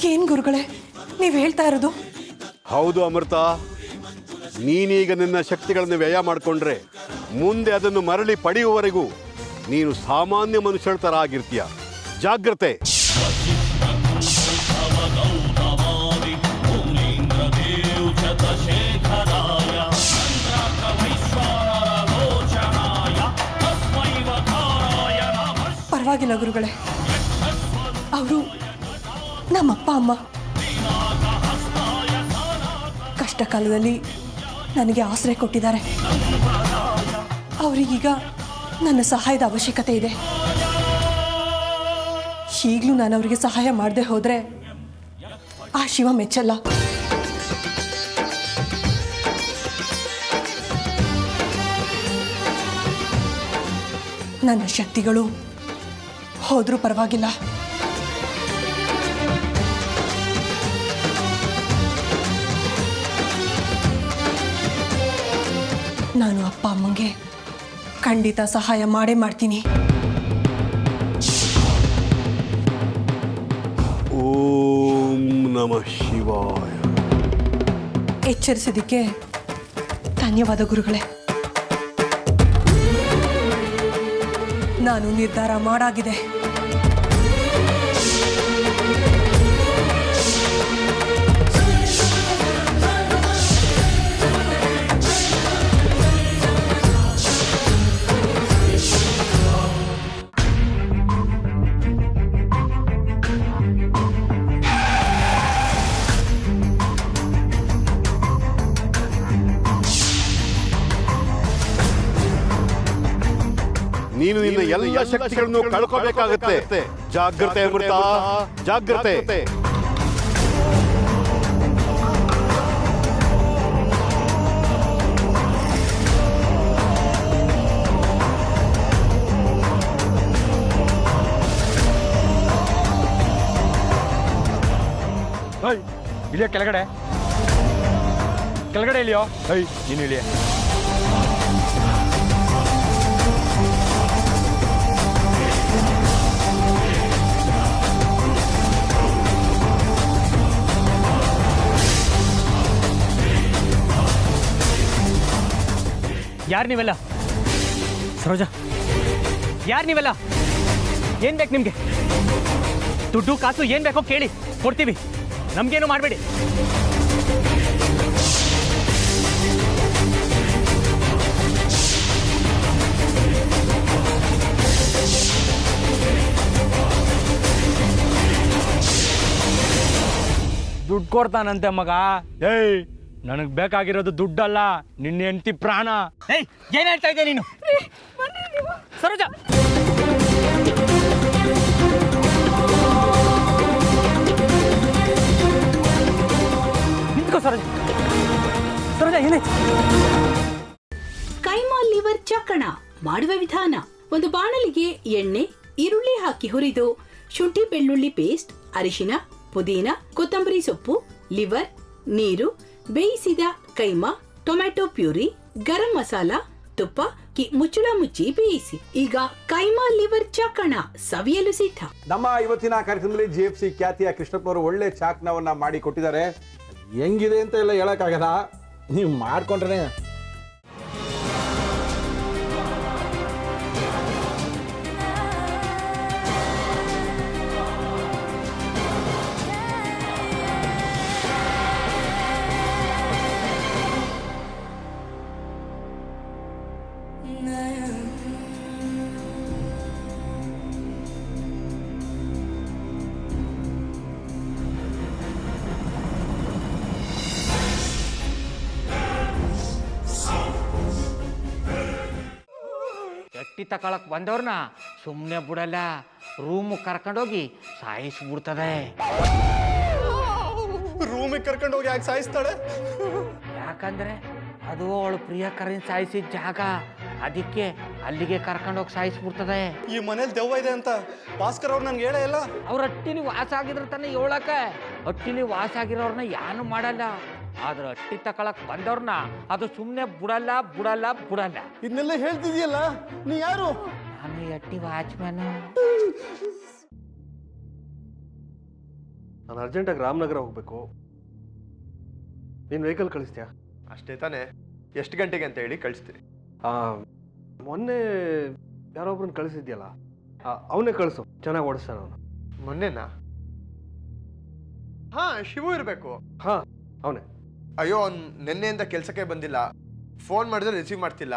ಏನ್ ಗುರುಗಳೇ ನೀವು ಹೇಳ್ತಾ ಇರೋದು? ಹೌದು ಅಮೃತ, ನೀನೀಗ ನಿನ್ನ ಶಕ್ತಿಗಳನ್ನು ವ್ಯಯ ಮಾಡಿಕೊಂಡ್ರೆ ಮುಂದೆ ಅದನ್ನು ಮರಳಿ ಪಡೆಯುವವರೆಗೂ ನೀನು ಸಾಮಾನ್ಯ ಮನುಷ್ಯರ ಥರ ಆಗಿರ್ತೀಯ. ಜಾಗ್ರತೆ. ಪರವಾಗಿಲ್ಲ ಗುರುಗಳೇ, ಅವರು ನಮ್ಮಪ್ಪ ಅಮ್ಮ. ಕಷ್ಟ ಕಾಲದಲ್ಲಿ ನನಗೆ ಆಶ್ರಯ ಕೊಟ್ಟಿದ್ದಾರೆ. ಅವರಿಗೀಗ ನನ್ನ ಸಹಾಯದ ಅವಶ್ಯಕತೆ ಇದೆ. ಈಗಲೂ ನಾನು ಅವರಿಗೆ ಸಹಾಯ ಮಾಡದೆ ಹೋದರೆ ಆ ಶಿವ ಮೆಚ್ಚಲ್ಲ. ನನ್ನ ಶಕ್ತಿಗಳು ಹೋದ್ರೂ ಪರವಾಗಿಲ್ಲ. ನಾನು ಅಪ್ಪ ಅಮ್ಮಂಗೆ ಖಂಡಿತ ಸಹಾಯ ಮಾಡೇ ಮಾಡ್ತೀನಿ. ಓಂ ನಮಃ ಶಿವಾಯ. ಎಚ್ಚರಿಸಿದ್ದಕ್ಕೆ ಧನ್ಯವಾದ ಗುರುಗಳೇ. ನಾನು ನಿರ್ಧಾರ ಮಾಡಾಗಿದೆ. ನೀನು ನಿನ್ನ ಎಲ್ಲ ಶಕ್ತಿಗಳನ್ನು ಕಳ್ಕೋಬೇಕಾಗತ್ತೆ. ಜಾಗ್ರತೆ ಅಮೃತ, ಜಾಗ್ರತೆ. ಇಳಿಯ ಕೆಳಗಡೆ ಇಳಿಯೋ. ನೀನು ಇಳಿಯ. ಯಾರು ನೀವೆಲ್ಲ? ಸರೋಜ, ಯಾರು ನೀವೆಲ್ಲ? ಏನ್ ಬೇಕು ನಿಮ್ಗೆ? ದುಡ್ಡು ಕಾಸು ಏನ್ ಬೇಕೋ ಕೇಳಿ, ಕೊಡ್ತೀವಿ. ನಮ್ಗೇನು ಮಾಡಬೇಡಿ. ದುಡ್ಡು ಕೊಡ್ತಾನಂತೆ ಮಗ. ನನಗೆ ಬೇಕಾಗಿರೋದು ದುಡ್ಡಲ್ಲ, ನಿನ್ನ ಹೆಂಡತಿ ಪ್ರಾಣ. ಏನ್ ಹೇಳ್ತಾ ಇದ್ದೆ ನೀನು? ಸರೋಜ, ನಿಂತ್ಕೋ. ಸರೋಜ, ಸರೋಜ, ಏನಾಯ್ತು? ಕೈಮಾ ಲಿವರ್ ಚಕ್ಕಣ ಮಾಡುವ ವಿಧಾನ: ಒಂದು ಬಾಣಲಿಗೆ ಎಣ್ಣೆ, ಈರುಳ್ಳಿ ಹಾಕಿ ಹುರಿದು ಶುಂಠಿ ಬೆಳ್ಳುಳ್ಳಿ ಪೇಸ್ಟ್, ಅರಿಶಿನ, ಪುದೀನ, ಕೊತ್ತಂಬರಿ ಸೊಪ್ಪು, ಲಿವರ್, ನೀರು, ಬೇಯಿಸಿದ ಕೈಮಾ, ಟೊಮ್ಯಾಟೊ ಪ್ಯೂರಿ, ಗರಂ ಮಸಾಲ, ತುಪ್ಪ ಮುಚ್ಚಳ ಮುಚ್ಚಿ ಬೇಯಿಸಿ. ಈಗ ಕೈಮಾ ಲಿವರ್ ಚಾಕಣ ಸವಿಯಲು ಸಿದ್ಧ. ನಮ್ಮ ಇವತ್ತಿನ ಕಾರ್ಯಕ್ರಮದಲ್ಲಿ GFC ಖ್ಯಾತಿಯ ಕೃಷ್ಣಪ್ಪನವರು ಒಳ್ಳೆ ಚಾಕ್ನವನ್ನ ಮಾಡಿ ಕೊಟ್ಟಿದ್ದಾರೆ. ಹೆಂಗಿದೆ ಅಂತ ಎಲ್ಲ ಹೇಳಕ್ಕಾಗಲ್ಲ, ನೀವು ಮಾಡ್ಕೊಂಡ್ರೆ. ಎಟ್ಟಿ ತಕೊಳಕ್ ಬಂದವ್ರನ್ನ ಸುಮ್ಮನೆ ಬಿಡಲ್ಲ, ರೂಮ್ ಕರ್ಕೊಂಡೋಗಿ ಸಾಯಿಸ್ಬಿಡ್ತದೆ. ರೂಮಿಗೆ ಕರ್ಕೊಂಡೋಗಿ ಯಾಕೆ ಸಾಯಿಸ್ತಾಳೆ? ಯಾಕಂದ್ರೆ ಅದು ಅವಳು ಪ್ರಿಯಕರನ್ ಸಾಯಿಸಿದ ಜಾಗ, ಅದಕ್ಕೆ ಅಲ್ಲಿಗೆ ಕರ್ಕೊಂಡೋಗಿ ಸಾಯಿಸ್ಬಿಡ್ತದೆ. ಈ ಮನೇಲಿ ದೆವ್ವ ಇದೆ ಅಂತ ಭಾಸ್ಕರ್ ಅವ್ರು ನನ್ಗೆ ಹೇಳೇ ಇಲ್ಲ. ಅವ್ರ ಹಟ್ಟಿಲಿ ವಾಸ ಆಗಿದ್ರೆ ತಾನೆ ಹೇಳಕ. ಹಟ್ಟಿಲಿ ವಾಸ ಆಗಿರೋರ್ನ ಯಾನು ಮಾಡಲ್ಲ, ಆದ್ರೆ ಹಟ್ಟಿ ತಕೊಳಕ್ ಬಂದವ್ರನ್ನ ಅದು ಸುಮ್ಮನೆ ಬಿಡಲ್ಲ ಬಿಡಲ್ಲ ಬಿಡಲ್ಲ. ಇದನ್ನೆಲ್ಲ ಹೇಳ್ತಿದ್ಯಲ್ಲ, ನೀ ಯಾರು? ನಾನು ಹಟ್ಟಿ ವಾಚ್ಮ್ಯಾನ್. ನಾನು ಅರ್ಜೆಂಟಾಗಿ ರಾಮನಗರ ಹೋಗಬೇಕು. ನೀನು ವೆಹಿಕಲ್ ಕಳಿಸ್ತೀಯಾ? ಅಷ್ಟೇ ತಾನೇ. ಎಷ್ಟು ಗಂಟೆಗೆ ಅಂತ ಹೇಳಿ ಕಳಿಸ್ತೀನಿ. ಮೊನ್ನೆ ಯಾರೊಬ್ರನ್ನ ಕಳಿಸಿದ್ಯಲ್ಲ, ಅವನೇ ಕಳಿಸು, ಚೆನ್ನಾಗಿ ಓಡಿಸ್ತಾನೆ ಅವನು. ಮೊನ್ನೆನಾ? ಹಾಂ, ಶಿವು ಇರಬೇಕು. ಹಾಂ, ಅವನೇ. ಅಯ್ಯೋ, ಅವ್ನು ನಿನ್ನೆಯಿಂದ ಕೆಲಸಕ್ಕೆ ಬಂದಿಲ್ಲ. ಫೋನ್ ಮಾಡಿದ್ರೆ ರಿಸೀವ್ ಮಾಡ್ತಿಲ್ಲ.